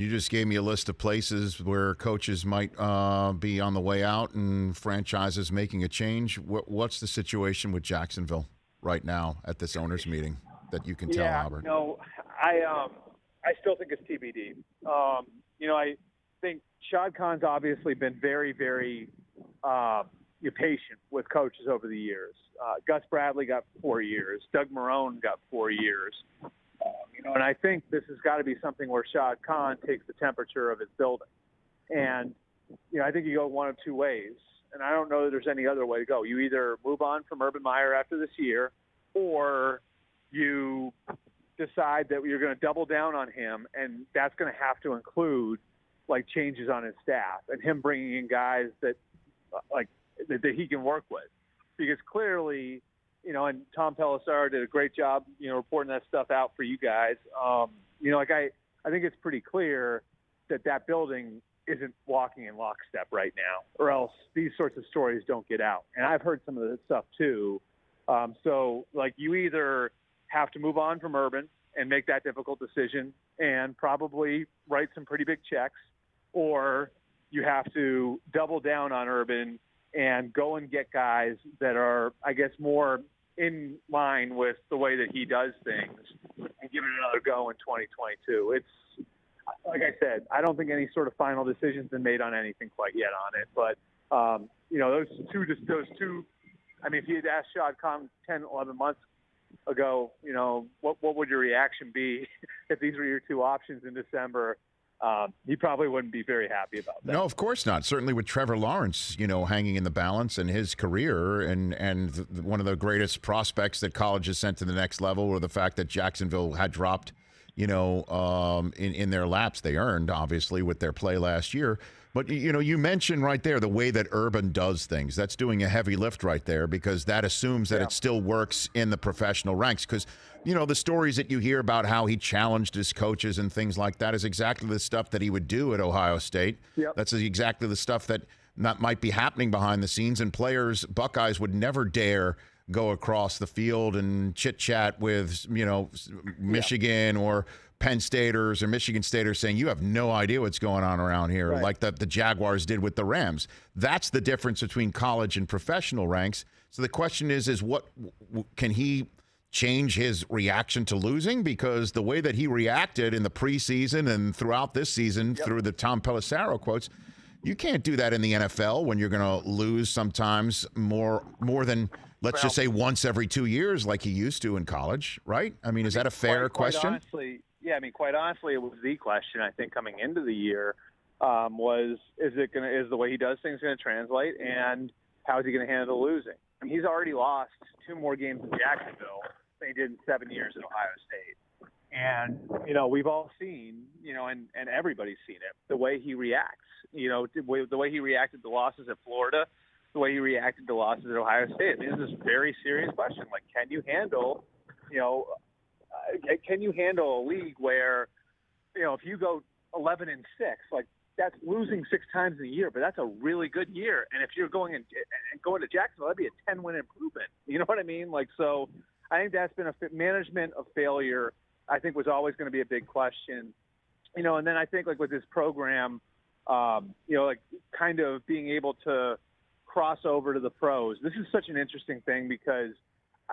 You just gave me a list of places where coaches might be on the way out and franchises making a change. What's the situation with Jacksonville right now at this owners meeting that you can tell, Yeah, Albert? no, I still think it's TBD. I think Shad Khan's obviously been very, very patient with coaches over the years. Gus Bradley got 4 years. Doug Marrone got 4 years. And I think this has got to be something where Shad Khan takes the temperature of his building. And, I think you go one of two ways. And I don't know that there's any other way to go. You either move on from Urban Meyer after this year, or you decide that you're going to double down on him, and that's going to have to include, changes on his staff and him bringing in guys that he can work with. Because clearly, and Tom Pelissero did a great job, reporting that stuff out for you guys. I think it's pretty clear that building isn't walking in lockstep right now, or else these sorts of stories don't get out. And I've heard some of this stuff too. You either have to move on from Urban and make that difficult decision and probably write some pretty big checks, or you have to double down on Urban and go and get guys that are, I guess, more in line with the way that he does things and give it another go in 2022. It's, like I said, I don't think any sort of final decision's been made on anything quite yet on it. But, those two, if you had asked Shad Khan 10, 11 months ago, what would your reaction be if these were your two options in December? He probably wouldn't be very happy about that. No, of course not. Certainly with Trevor Lawrence, hanging in the balance and his career and one of the greatest prospects that college has sent to the next level, or the fact that Jacksonville had dropped, in their laps. They earned, obviously, with their play last year. But, you mentioned right there the way that Urban does things. That's doing a heavy lift right there, because that assumes that it still works in the professional ranks. Because, the stories that you hear about how he challenged his coaches and things like that is exactly the stuff that he would do at Ohio State. Yep. That's exactly the stuff that might be happening behind the scenes. And players, Buckeyes, would never dare go across the field and chit-chat with, Michigan or Penn Staters or Michigan Staters saying, you have no idea what's going on around here, right, like the Jaguars did with the Rams. That's the difference between college and professional ranks. So the question is what can he change his reaction to losing? Because the way that he reacted in the preseason and throughout this season, through the Tom Pelissero quotes, you can't do that in the NFL when you're going to lose sometimes more than, let's just say, once every 2 years like he used to in college, right? Is that a fair question? Quite honestly, it was the question, I think, coming into the year, is the way he does things going to translate, and how is he going to handle losing? He's already lost 2 more games in Jacksonville than he did in 7 years at Ohio State. And, we've all seen, and everybody's seen it, the way he reacts. The way he reacted to losses at Florida, the way he reacted to losses at Ohio State. This is a very serious question. Can you handle, can you handle a league where, if you go 11-6, that's losing 6 times in a year, but that's a really good year. And if you're going to Jacksonville, that'd be a 10-win improvement. You know what I mean? So I think that's been management of failure, I think, was always going to be a big question. And then I think with this program, kind of being able to cross over to the pros. This is such an interesting thing, because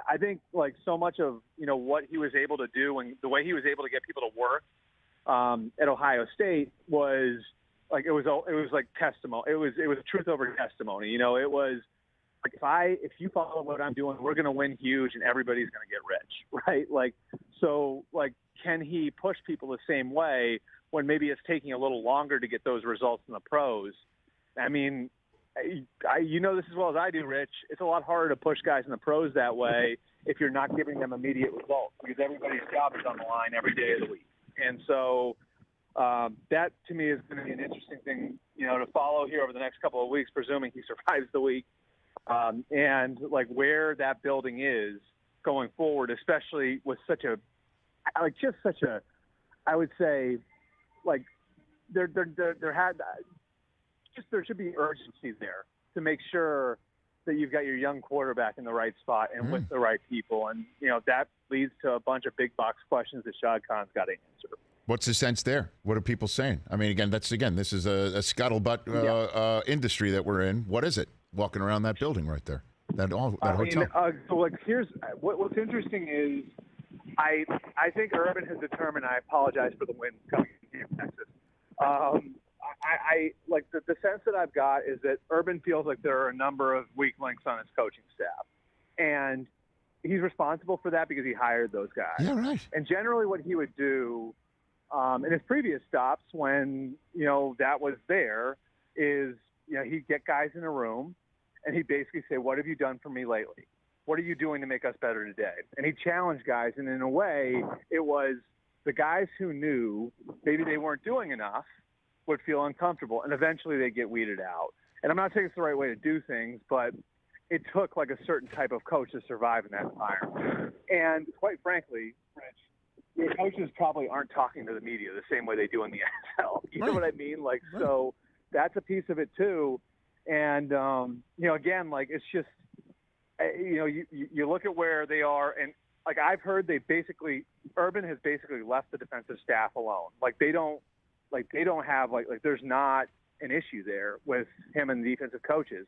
I think so much of, what he was able to do and the way he was able to get people to work at Ohio State was it was like testimony. It was truth over testimony. It was if you follow what I'm doing, we're going to win huge and everybody's going to get rich. Right. Can he push people the same way when maybe it's taking a little longer to get those results in the pros? This as well as I do, Rich. It's a lot harder to push guys in the pros that way if you're not giving them immediate results, because everybody's job is on the line every day of the week. And so that, to me, is going to be an interesting thing, to follow here over the next couple of weeks, presuming he survives the week, and where that building is going forward, especially with I would say, there should be urgency there to make sure that you've got your young quarterback in the right spot and with the right people. And, that leads to a bunch of big box questions that Shad Khan's got to answer. What's the sense there? What are people saying? I mean, this is a scuttlebutt industry that we're in. What is it? Walking around that building right there, that hotel. So here's what's interesting is I think Urban has determined. I apologize for the wind coming in here from Texas. I like the sense that I've got is that Urban feels like there are a number of weak links on his coaching staff, and he's responsible for that because he hired those guys. Yeah, right. And generally, what he would do in his previous stops, when that was there, is he'd get guys in a room, and he'd basically say, "What have you done for me lately? What are you doing to make us better today?" And he'd challenge guys, and in a way, it was the guys who knew maybe they weren't doing enough would feel uncomfortable, and eventually they get weeded out. And I'm not saying it's the right way to do things, but it took like a certain type of coach to survive in that environment. And quite frankly, Rich, your coaches probably aren't talking to the media the same way they do in the NFL. You know what I mean? Like, so that's a piece of it too. And, again, like, it's just, you look at where they are, and like I've heard Urban has basically left the defensive staff alone. Like they don't have like there's not an issue there with him and the defensive coaches.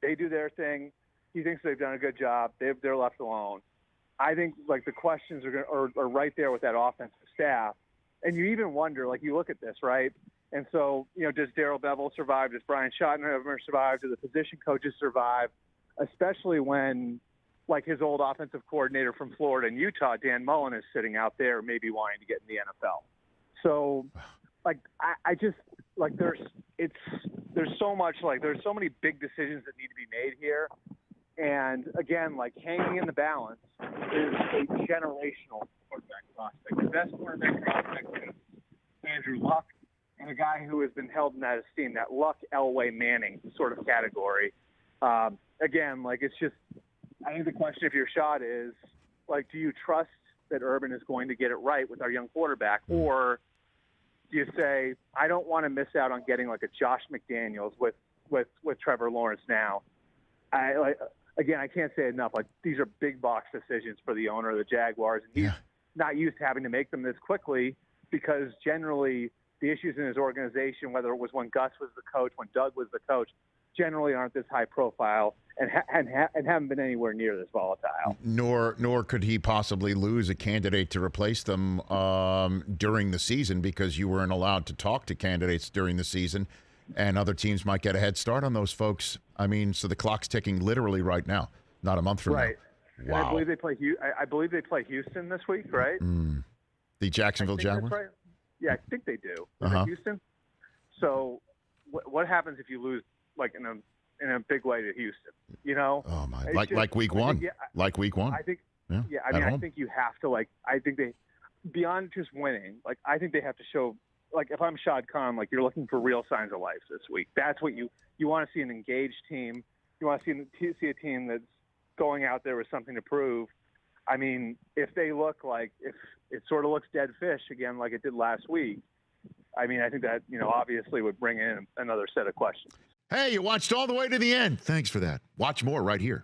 They do their thing. He thinks they've done a good job. They're left alone. I think like the questions are right there with that offensive staff. And you even wonder, like you look at this, right? And so, does Darrell Bevel survive? Does Brian Schottenheimer survive? Do the position coaches survive? Especially when like his old offensive coordinator from Florida and Utah, Dan Mullen, is sitting out there maybe wanting to get in the NFL. So like I just like there's so much, like there's so many big decisions that need to be made here. And again, like hanging in the balance is a generational quarterback prospect. The best quarterback prospect is Andrew Luck, and a guy who has been held in that esteem, that Luck, Elway, Manning sort of category. Again, like it's just, I think the question if you're Shad is, like, do you trust that Urban is going to get it right with our young quarterback, or do you say, I don't want to miss out on getting like a Josh McDaniels with Trevor Lawrence now? Again, I can't say enough. Like, these are big box decisions for the owner of the Jaguars, and he's not used to having to make them this quickly because generally the issues in his organization, whether it was when Gus was the coach, when Doug was the coach, generally aren't this high profile and haven't been anywhere near this volatile. Nor could he possibly lose a candidate to replace them during the season, because you weren't allowed to talk to candidates during the season, and other teams might get a head start on those folks. I mean, so the clock's ticking literally right now, not a month from now. Wow. And I believe they play Houston this week, right? The Jacksonville Jaguars? Right. Yeah, I think they do. Is it Houston? So what happens if you lose like in a big way to Houston? Oh my! Like week one. Like week one. I think. Yeah. I think you have to I think they, beyond just winning, like I think they have to show. Like if I'm Shad Khan, like you're looking for real signs of life this week. That's what you want to see, an engaged team. You want to see a team that's going out there with something to prove. I mean, if they look like, if it sort of looks dead fish again, like it did last week, I mean, I think that, obviously would bring in another set of questions. Hey, you watched all the way to the end. Thanks for that. Watch more right here.